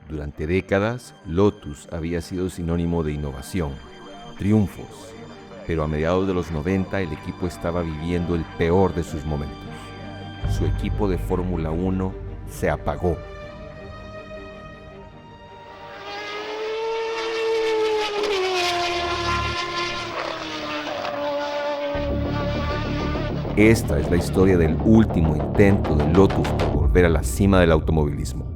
Durante décadas, Lotus había sido sinónimo de innovación, triunfos, pero a mediados de los 90 el equipo estaba viviendo el peor de sus momentos. Su equipo de Fórmula 1 se apagó. Esta es la historia del último intento de Lotus por volver a la cima del automovilismo.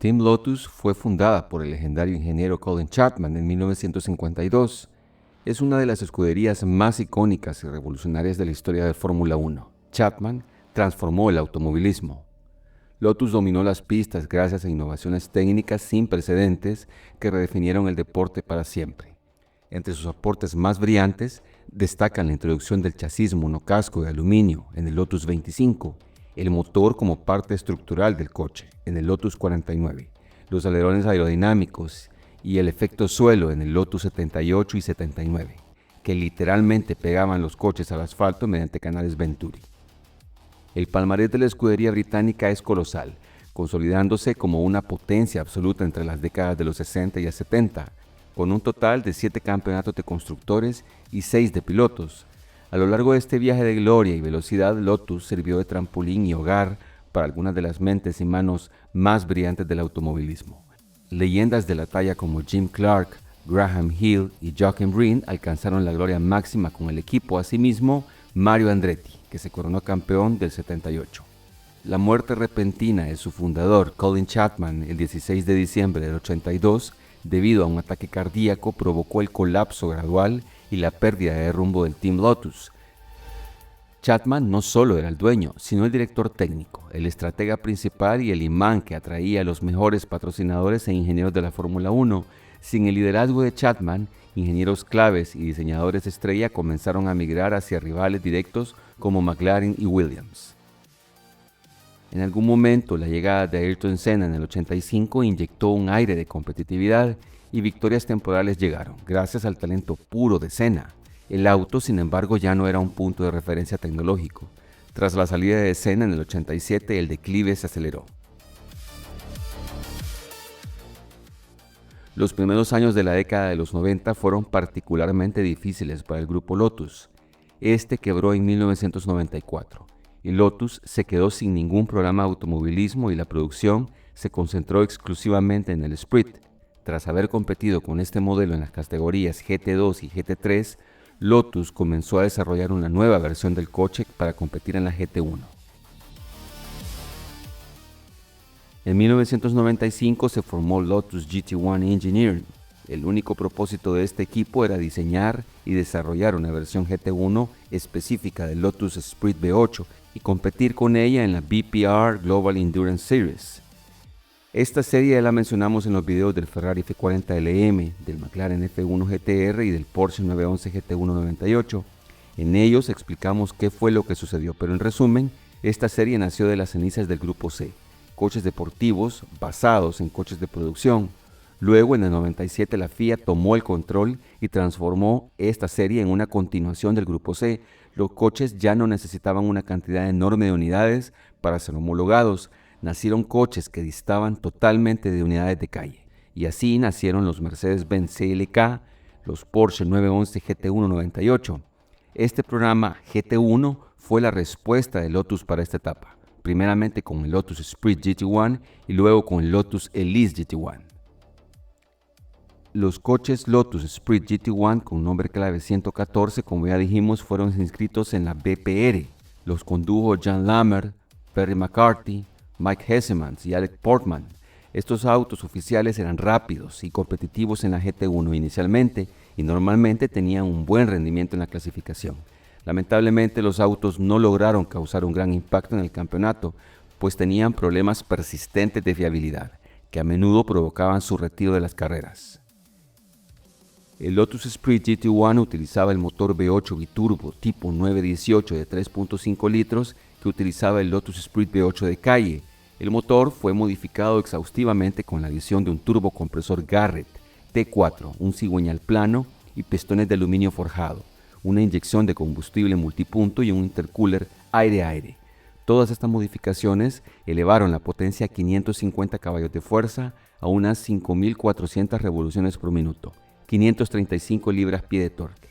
Team Lotus fue fundada por el legendario ingeniero Colin Chapman en 1952. Es una de las escuderías más icónicas y revolucionarias de la historia de Fórmula 1. Chapman transformó el automovilismo. Lotus dominó las pistas gracias a innovaciones técnicas sin precedentes que redefinieron el deporte para siempre. Entre sus aportes más brillantes destacan la introducción del chasis monocasco de aluminio en el Lotus 25, el motor como parte estructural del coche en el Lotus 49, los alerones aerodinámicos y el efecto suelo en el Lotus 78 y 79, que literalmente pegaban los coches al asfalto mediante canales Venturi. El palmarés de la escudería británica es colosal, consolidándose como una potencia absoluta entre las décadas de los 60 y 70, con un total de 7 campeonatos de constructores y 6 de pilotos. A lo largo de este viaje de gloria y velocidad, Lotus sirvió de trampolín y hogar para algunas de las mentes y manos más brillantes del automovilismo. Leyendas de la talla como Jim Clark, Graham Hill y Joachim Rindt alcanzaron la gloria máxima con el equipo, asimismo Mario Andretti, que se coronó campeón del 78. La muerte repentina de su fundador, Colin Chapman, el 16 de diciembre del 82, debido a un ataque cardíaco, provocó el colapso gradual y la pérdida de rumbo del Team Lotus. Chapman no solo era el dueño, sino el director técnico, el estratega principal y el imán que atraía a los mejores patrocinadores e ingenieros de la Fórmula 1. Sin el liderazgo de Chapman, ingenieros claves y diseñadores estrella comenzaron a migrar hacia rivales directos como McLaren y Williams. En algún momento, la llegada de Ayrton Senna en el 85 inyectó un aire de competitividad y victorias temporales llegaron, gracias al talento puro de Senna. El auto, sin embargo, ya no era un punto de referencia tecnológico. Tras la salida de Senna en el 87, el declive se aceleró. Los primeros años de la década de los 90 fueron particularmente difíciles para el grupo Lotus. Este quebró en 1994 y Lotus se quedó sin ningún programa de automovilismo y la producción se concentró exclusivamente en el Sprint. Tras haber competido con este modelo en las categorías GT2 y GT3, Lotus comenzó a desarrollar una nueva versión del coche para competir en la GT1. En 1995 se formó Lotus GT1 Engineering. El único propósito de este equipo era diseñar y desarrollar una versión GT1 específica del Lotus Sprint V8 y competir con ella en la BPR Global Endurance Series. Esta serie ya la mencionamos en los videos del Ferrari F40 LM, del McLaren F1 GTR y del Porsche 911 GT1 98. En ellos explicamos qué fue lo que sucedió, pero en resumen, esta serie nació de las cenizas del Grupo C, coches deportivos basados en coches de producción. Luego, en el 97, la FIA tomó el control y transformó esta serie en una continuación del Grupo C. Los coches ya no necesitaban una cantidad enorme de unidades para ser homologados. Nacieron coches que distaban totalmente de unidades de calle. Y así nacieron los Mercedes-Benz CLK, los Porsche 911 GT1 98. Este programa GT1 fue la respuesta de Lotus para esta etapa, primeramente con el Lotus Sprint GT1 y luego con el Lotus Elise GT1. Los coches Lotus Sprint GT1 con nombre clave 114, como ya dijimos, fueron inscritos en la BPR. Los condujo Jan Lammert, Perry McCarthy, Mike Hessemans y Alex Portman. Estos autos oficiales eran rápidos y competitivos en la GT1 inicialmente y normalmente tenían un buen rendimiento en la clasificación. Lamentablemente los autos no lograron causar un gran impacto en el campeonato, pues tenían problemas persistentes de fiabilidad, que a menudo provocaban su retiro de las carreras. El Lotus Esprit GT1 utilizaba el motor V8 biturbo tipo 918 de 3.5 litros que utilizaba el Lotus Esprit V8 de calle. El motor fue modificado exhaustivamente con la adición de un turbocompresor Garrett T4, un cigüeñal plano y pistones de aluminio forjado, una inyección de combustible multipunto y un intercooler aire-aire. Todas estas modificaciones elevaron la potencia a 550 caballos de fuerza a unas 5.400 revoluciones por minuto, 535 libras-pie de torque.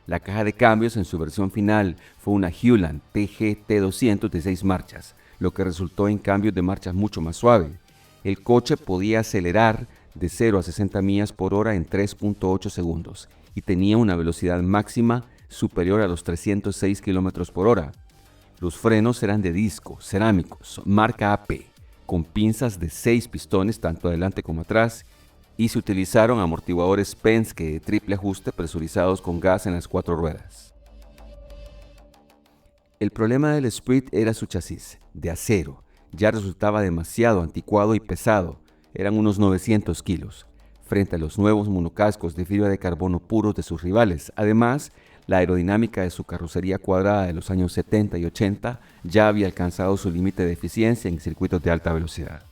La caja de cambios en su versión final fue una Hewland TG T200 de 6 marchas, lo que resultó en cambios de marchas mucho más suaves. El coche podía acelerar de 0 a 60 millas por hora en 3.8 segundos y tenía una velocidad máxima superior a los 306 kilómetros por hora. Los frenos eran de disco, cerámicos, marca AP, con pinzas de 6 pistones tanto adelante como atrás, y se utilizaron amortiguadores Penske de triple ajuste presurizados con gas en las 4 ruedas. El problema del Esprit era su chasis, de acero. Ya resultaba demasiado anticuado y pesado, eran unos 900 kilos, frente a los nuevos monocascos de fibra de carbono puros de sus rivales. Además, la aerodinámica de su carrocería cuadrada de los años 70 y 80 ya había alcanzado su límite de eficiencia en circuitos de alta velocidad.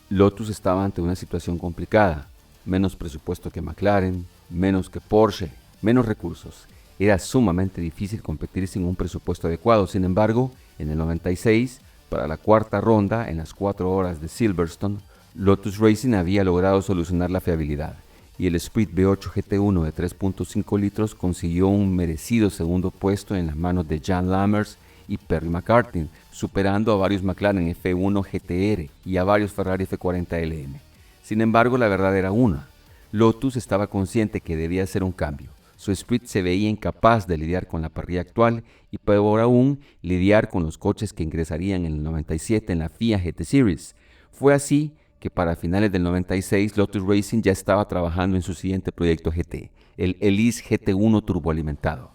Lotus estaba ante una situación complicada, menos presupuesto que McLaren, menos que Porsche, menos recursos. Era sumamente difícil competir sin un presupuesto adecuado. Sin embargo, en el 96, para la cuarta ronda en las 4 horas de Silverstone, Lotus Racing había logrado solucionar la fiabilidad y el Esprit V8 GT1 de 3.5 litros consiguió un merecido segundo puesto en las manos de Jan Lammers y Perry McCarthy, superando a varios McLaren F1 GTR y a varios Ferrari F40 LM. Sin embargo, la verdad era una: Lotus estaba consciente que debía hacer un cambio. Su Esprit se veía incapaz de lidiar con la parrilla actual y peor aún, lidiar con los coches que ingresarían en el 97 en la FIA GT Series. Fue así que para finales del 96 Lotus Racing ya estaba trabajando en su siguiente proyecto GT, el Elise GT1 turboalimentado.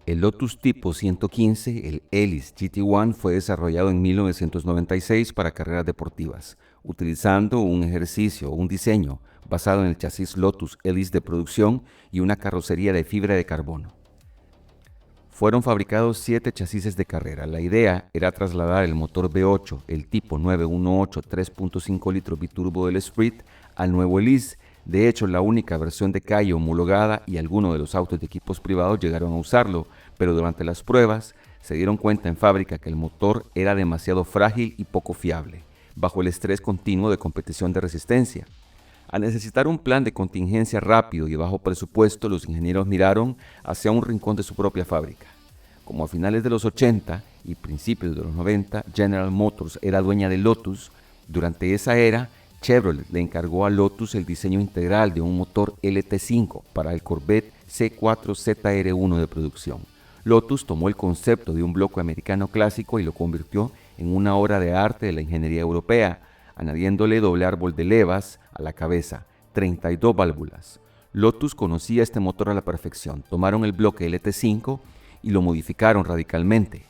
El Lotus Tipo 115, el Elise GT1, fue desarrollado en 1996 para carreras deportivas, utilizando un diseño basado en el chasis Lotus Elise de producción y una carrocería de fibra de carbono. Fueron fabricados 7 chasis de carrera. La idea era trasladar el motor V8, el tipo 918 3.5 litros biturbo del Esprit, al nuevo Elise. De hecho, la única versión de calle homologada y algunos de los autos de equipos privados llegaron a usarlo, pero durante las pruebas se dieron cuenta en fábrica que el motor era demasiado frágil y poco fiable, bajo el estrés continuo de competición de resistencia. Al necesitar un plan de contingencia rápido y bajo presupuesto, los ingenieros miraron hacia un rincón de su propia fábrica. Como a finales de los 80 y principios de los 90, General Motors era dueña de Lotus, durante esa era, Chevrolet le encargó a Lotus el diseño integral de un motor LT5 para el Corvette C4ZR1 de producción. Lotus tomó el concepto de un bloque americano clásico y lo convirtió en una obra de arte de la ingeniería europea, añadiéndole doble árbol de levas a la cabeza, 32 válvulas. Lotus conocía este motor a la perfección. Tomaron el bloque LT5 y lo modificaron radicalmente.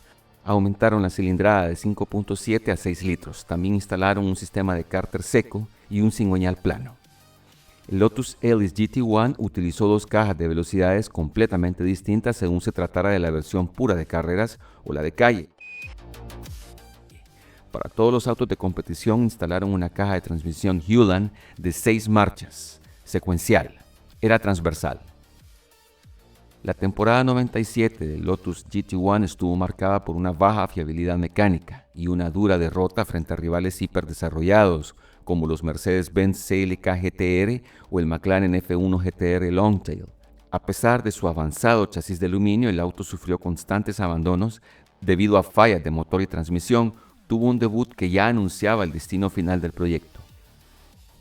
Aumentaron la cilindrada de 5.7 a 6 litros. También instalaron un sistema de cárter seco y un cigüeñal plano. El Lotus Elise GT1 utilizó 2 cajas de velocidades completamente distintas según se tratara de la versión pura de carreras o la de calle. Para todos los autos de competición instalaron una caja de transmisión Hewland de 6 marchas, secuencial, era transversal. La temporada 97 del Lotus GT1 estuvo marcada por una baja fiabilidad mecánica y una dura derrota frente a rivales hiperdesarrollados como los Mercedes-Benz CLK GTR o el McLaren F1 GTR Longtail. A pesar de su avanzado chasis de aluminio, el auto sufrió constantes abandonos debido a fallas de motor y transmisión. Tuvo un debut que ya anunciaba el destino final del proyecto.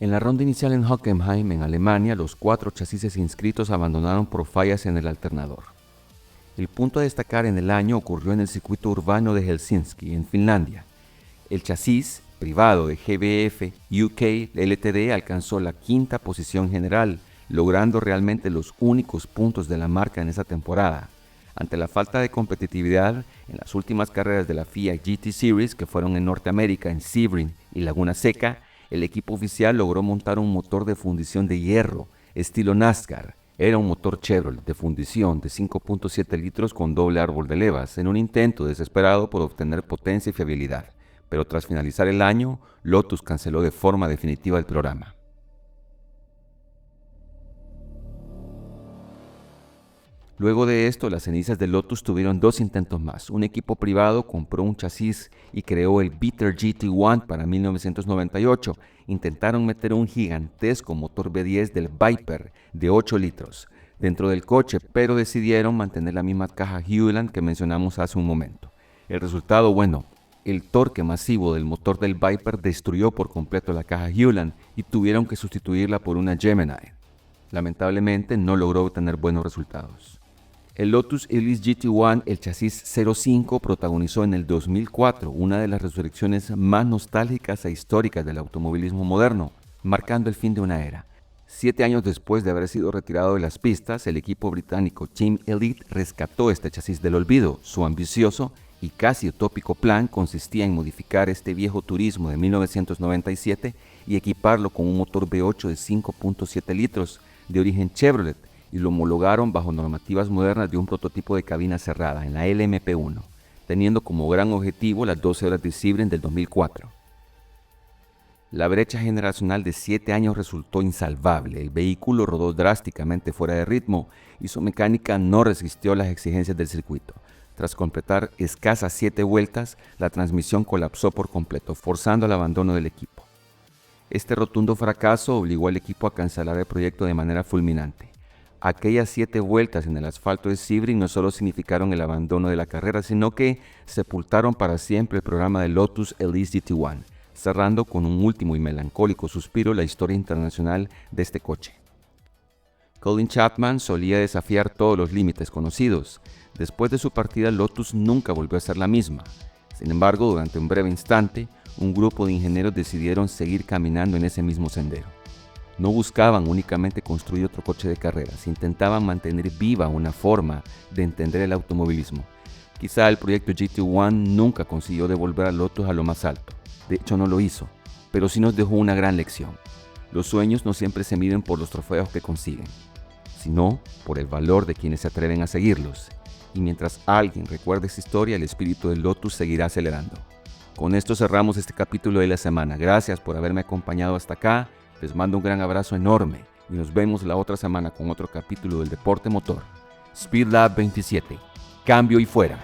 En la ronda inicial en Hockenheim, en Alemania, los 4 chasis inscritos abandonaron por fallas en el alternador. El punto a destacar en el año ocurrió en el circuito urbano de Helsinki, en Finlandia. El chasis privado de GBF UK Ltd alcanzó la 5ª posición general, logrando realmente los únicos puntos de la marca en esa temporada. Ante la falta de competitividad en las últimas carreras de la FIA GT Series, que fueron en Norteamérica, en Sebring y Laguna Seca, El equipo oficial logró montar un motor de fundición de hierro, estilo NASCAR. Era un motor Chevrolet de fundición de 5.7 litros con doble árbol de levas, en un intento desesperado por obtener potencia y fiabilidad. Pero tras finalizar el año, Lotus canceló de forma definitiva el programa. Luego de esto, las cenizas de Lotus tuvieron 2 intentos más. Un equipo privado compró un chasis y creó el Bitter GT1 para 1998. Intentaron meter un gigantesco motor V10 del Viper de 8 litros dentro del coche, pero decidieron mantener la misma caja Hewland que mencionamos hace un momento. El resultado, bueno, el torque masivo del motor del Viper destruyó por completo la caja Hewland y tuvieron que sustituirla por una Gemini. Lamentablemente no logró obtener buenos resultados. El Lotus Elise GT1, el chasis 05, protagonizó en el 2004 una de las resurrecciones más nostálgicas e históricas del automovilismo moderno, marcando el fin de una era. 7 años después de haber sido retirado de las pistas, el equipo británico Team Elite rescató este chasis del olvido. Su ambicioso y casi utópico plan consistía en modificar este viejo turismo de 1997 y equiparlo con un motor V8 de 5.7 litros de origen Chevrolet, y lo homologaron bajo normativas modernas de un prototipo de cabina cerrada en la LMP1, teniendo como gran objetivo las 12 horas de Sebring del 2004. La brecha generacional de 7 años resultó insalvable. El vehículo rodó drásticamente fuera de ritmo y su mecánica no resistió las exigencias del circuito. Tras completar escasas 7 vueltas, la transmisión colapsó por completo, forzando el abandono del equipo. Este rotundo fracaso obligó al equipo a cancelar el proyecto de manera fulminante. Aquellas 7 vueltas en el asfalto de Sebring no solo significaron el abandono de la carrera, sino que sepultaron para siempre el programa de Lotus Elise GT1, cerrando con un último y melancólico suspiro la historia internacional de este coche. Colin Chapman solía desafiar todos los límites conocidos. Después de su partida, Lotus nunca volvió a ser la misma. Sin embargo, durante un breve instante, un grupo de ingenieros decidieron seguir caminando en ese mismo sendero. No buscaban únicamente construir otro coche de carreras, intentaban mantener viva una forma de entender el automovilismo. Quizá el proyecto GT1 nunca consiguió devolver a Lotus a lo más alto. De hecho, no lo hizo, pero sí nos dejó una gran lección. Los sueños no siempre se miden por los trofeos que consiguen, sino por el valor de quienes se atreven a seguirlos. Y mientras alguien recuerde esta historia, el espíritu del Lotus seguirá acelerando. Con esto cerramos este capítulo de la semana. Gracias por haberme acompañado hasta acá. Les mando un gran abrazo enorme y nos vemos la otra semana con otro capítulo del Deporte Motor. Speed Lab 27. Cambio y fuera.